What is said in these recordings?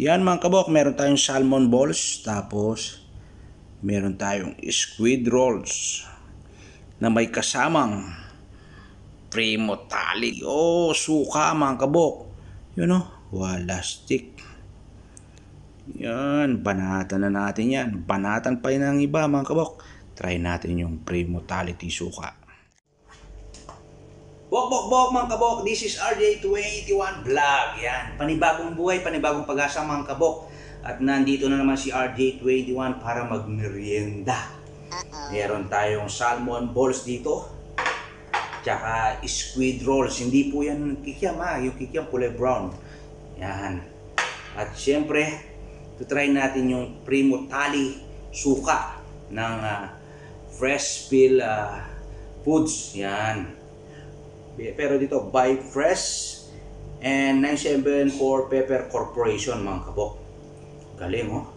Yan mga kabok, meron tayong salmon balls, tapos meron tayong squid rolls na may kasamang primo tali. Oh, suka mga kabok. Yun o, wala stick. Yan, banatan na natin yan. Banatan pa yun ng iba mga kabok. Try natin yung primo tali suka. Bok mga kabok, this is RJ21 Vlog. Yan, panibagong buhay, panibagong pag-asa mga kabok. At nandito na naman si RJ21 para magmerienda. Meron tayong salmon balls dito. Tsaka squid rolls. Hindi po yan kikiam ha, yung kikiam kulay brown. Yan. At syempre, try natin yung primo tali suka ng Fresh Fill Foods. Yan. Pero dito, by Fresh and 974 Pepper Corporation mga kabok. Galing oh.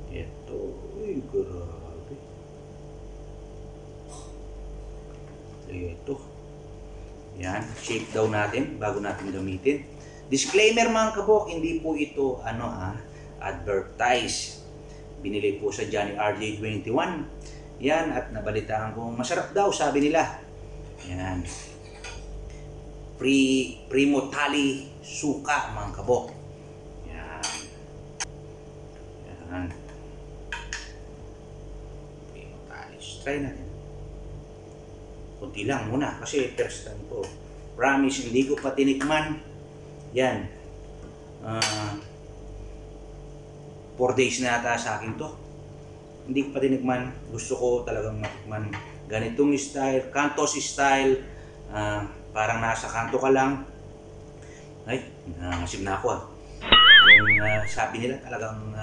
Ito, uy, grabe. Ito. Yan, shake daw natin bago natin gamitin. Disclaimer mga kabok, hindi po ito advertise. Binili po sa Johnny RJ21. Yan, at nabalitaan ko masarap daw, sabi nila. Yan. Primo tali suka mga kabok. Yan. Yan. Primo tali. Try natin. Kunti lang muna kasi first time ko. Promise, hindi ko pa tinikman. Yan. 4 days na ata sa akin to. Hindi ko pa tinikman. Gusto ko talagang matikman ganitong style, Cantos style. Parang nasa kanto ka lang. Ay, nangasib na ako Yung sabi nila talagang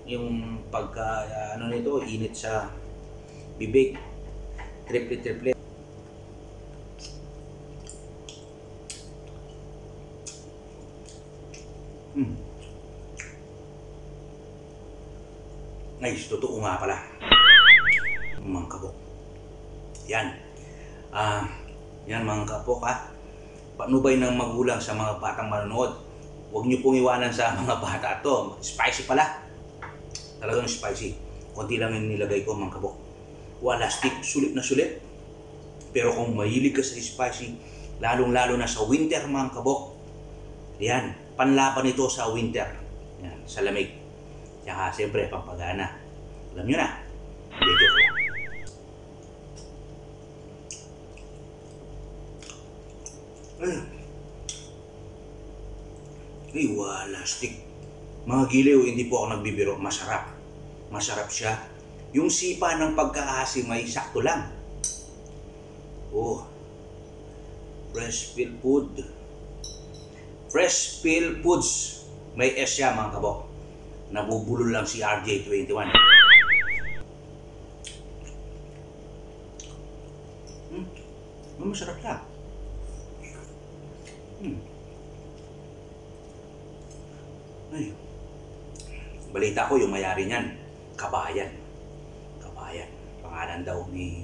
yung pagka nito, init sa bibig. Triple. Ay, totoo nga pala. Mga kabok. Yan. Yan mga kabok Panubay ng magulang sa mga batang manonood. Huwag niyo pong iwanan sa mga bata to. Spicy pala. Talagang spicy. Konti lang yung nilagay ko mga kabok. Wala stick. Sulit na sulit. Pero kung mahilig ka sa spicy, lalong-lalo na sa winter mga kabok. Yan. Panlaban ito sa winter. Yan. Sa lamig. Tsaka siyempre, pampagana. Alam nyo na. Medyo ko. Ay, wala stick. Mga giliw, hindi po ako nagbibiro. Masarap. Masarap siya. Yung sipa ng pagkaasim ay sakto lang. Oh. Fresh Fill Food. Fresh Fill Foods. May S siya mga kabok. Nabubulol lang si RJ21. Masarap siya. Ay. Balita ko yung mayari niyan, Kabayan. Pangalan daw ni,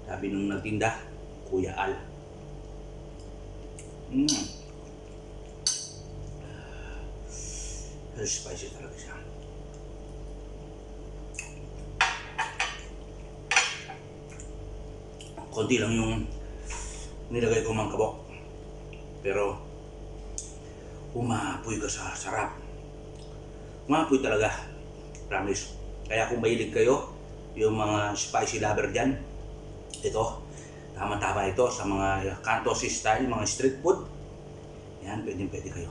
sabi nung nagtinda, Kuya Al. Spicy talaga siya. Konti lang yung nilagay ko mga kabok. Pero umapoy ka sa sarap. Umapoy talaga. Promise. Kaya kung mahilig kayo, yung mga spicy lover dyan, ito, tama-tama ito sa mga Cantos style, mga street food. Yan, pwede kayo.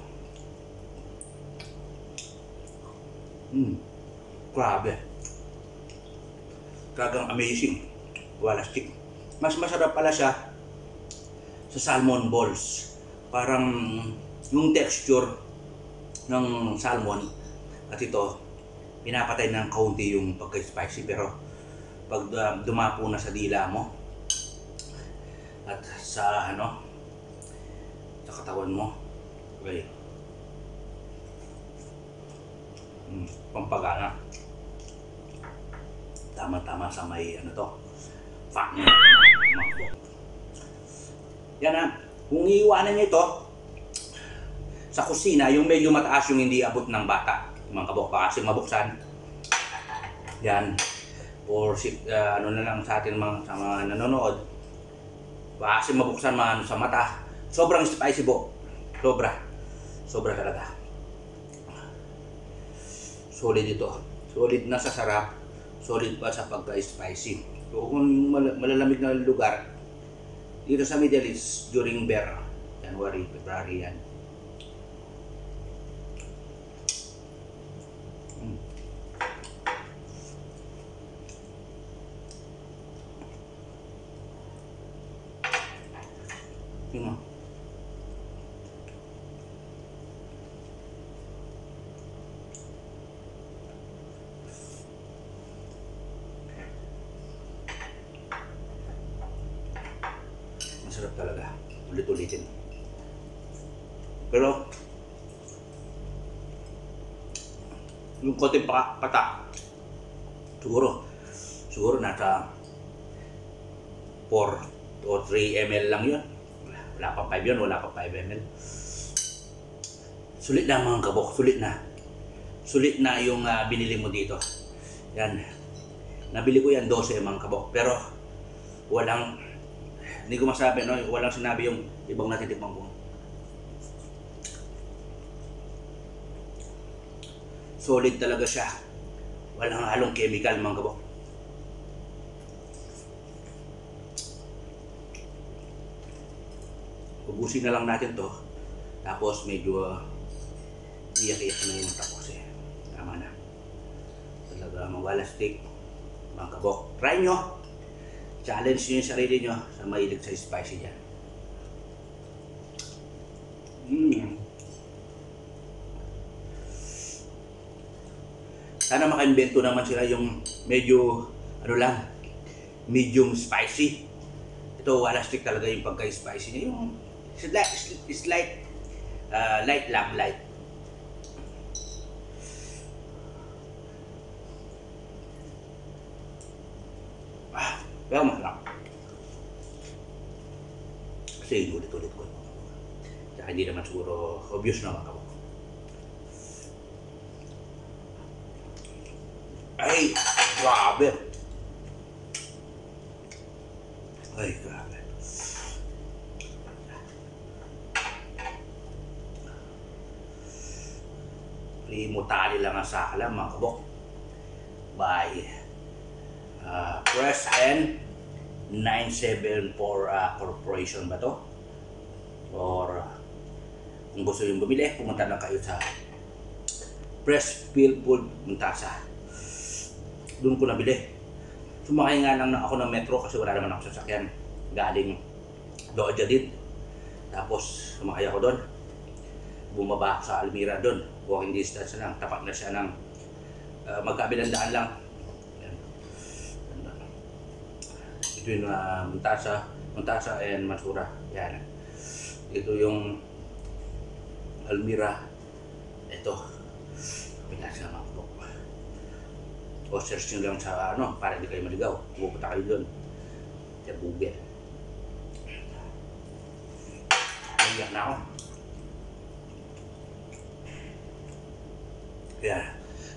Grabe. Talagang amazing. Wala stick. Mas masarap pala siya sa salmon balls. Parang yung texture ng salmon at ito, pinapatay ng kaunti yung pagka-spicy. Pero pag dumapo na sa dila mo at sa sa katawan mo, okay. Pampagana. Tama-tama sa may fat niya. Yan kung iiwanan nyo ito, sa kusina, yung medyo mataas yung hindi abot ng bata. Mga kabok, baka kasi mabuksan. Yan. Or ano na lang sa atin sa mga nanonood. Baka kasi mabuksan sa mata. Sobrang spicy po. Sobra. Sobra talaga. Solid ito. Solid na sa sarap. Solid pa sa pagka-spicy. So kung malalamig na lugar, dito sa Middle East, during January, February yan. Yun. Masarap talaga. Ulit-ulitin. Pero yung konting pata, siguro nasa 4 o 3 ml lang yun. Wala pa 5 yun, wala pa 5 ml. Sulit na mga kabok, sulit na. Sulit na yung binili mo dito. Yan. Nabili ko yan 12 mga kabok. Pero hindi ko masabi, no? Walang sinabi yung ibang natitikman ko. Solid talaga siya. Walang halong chemical mga kabok. Ubusin na lang natin to. Tapos medyo iyak-iyak na yung mata ko kasi tama na. Talaga mawala stick mga kabok. Try nyo. Challenge nyo yung sarili nyo sa mahilig sa spicy dyan. Sana maka-invento naman sila yung medyo medium spicy. Ito wala stick talaga yung pagka-spicy niya. Yung light lang, light. Pero masarap. Kasi ulit-ulit ko. Tsaka hindi naman siguro obvious naman ako. Ay, grabe. Ay, grabe. Limutali lang ang sakala mga kabok. By Press N 974 Corporation ba to? Or kung gusto yung bumili, pumunta lang kayo sa Press Philfood Muntasa. Doon ko nabili. Sumakay nga lang ako ng metro kasi wala naman ako sasakyan. Galing Doja din. Tapos sumakay ako doon. Bumaba sa Almira doon. Walking distance lang. Tapat na siya ng magkabilang daan lang. Between Muntasa and Mansura. Yan. Ito yung Almira. Ito. Pinasa mga kabok. O search nyo lang sa para hindi kayo maligaw. Pupunta kayo doon. Sa Google. Iyak na ako.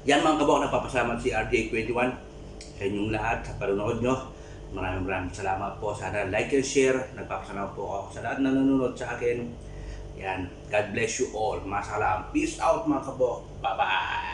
Yan mga kabok, nagpapasalamat si RJ21 sa inyong lahat sa panonood nyo. Maraming salamat po. Sana like and share. Nagpapasalamat po ako sa lahat na nanonood sa akin. Yan. God bless you all. Masalam. Peace out mga kabok. Bye-bye.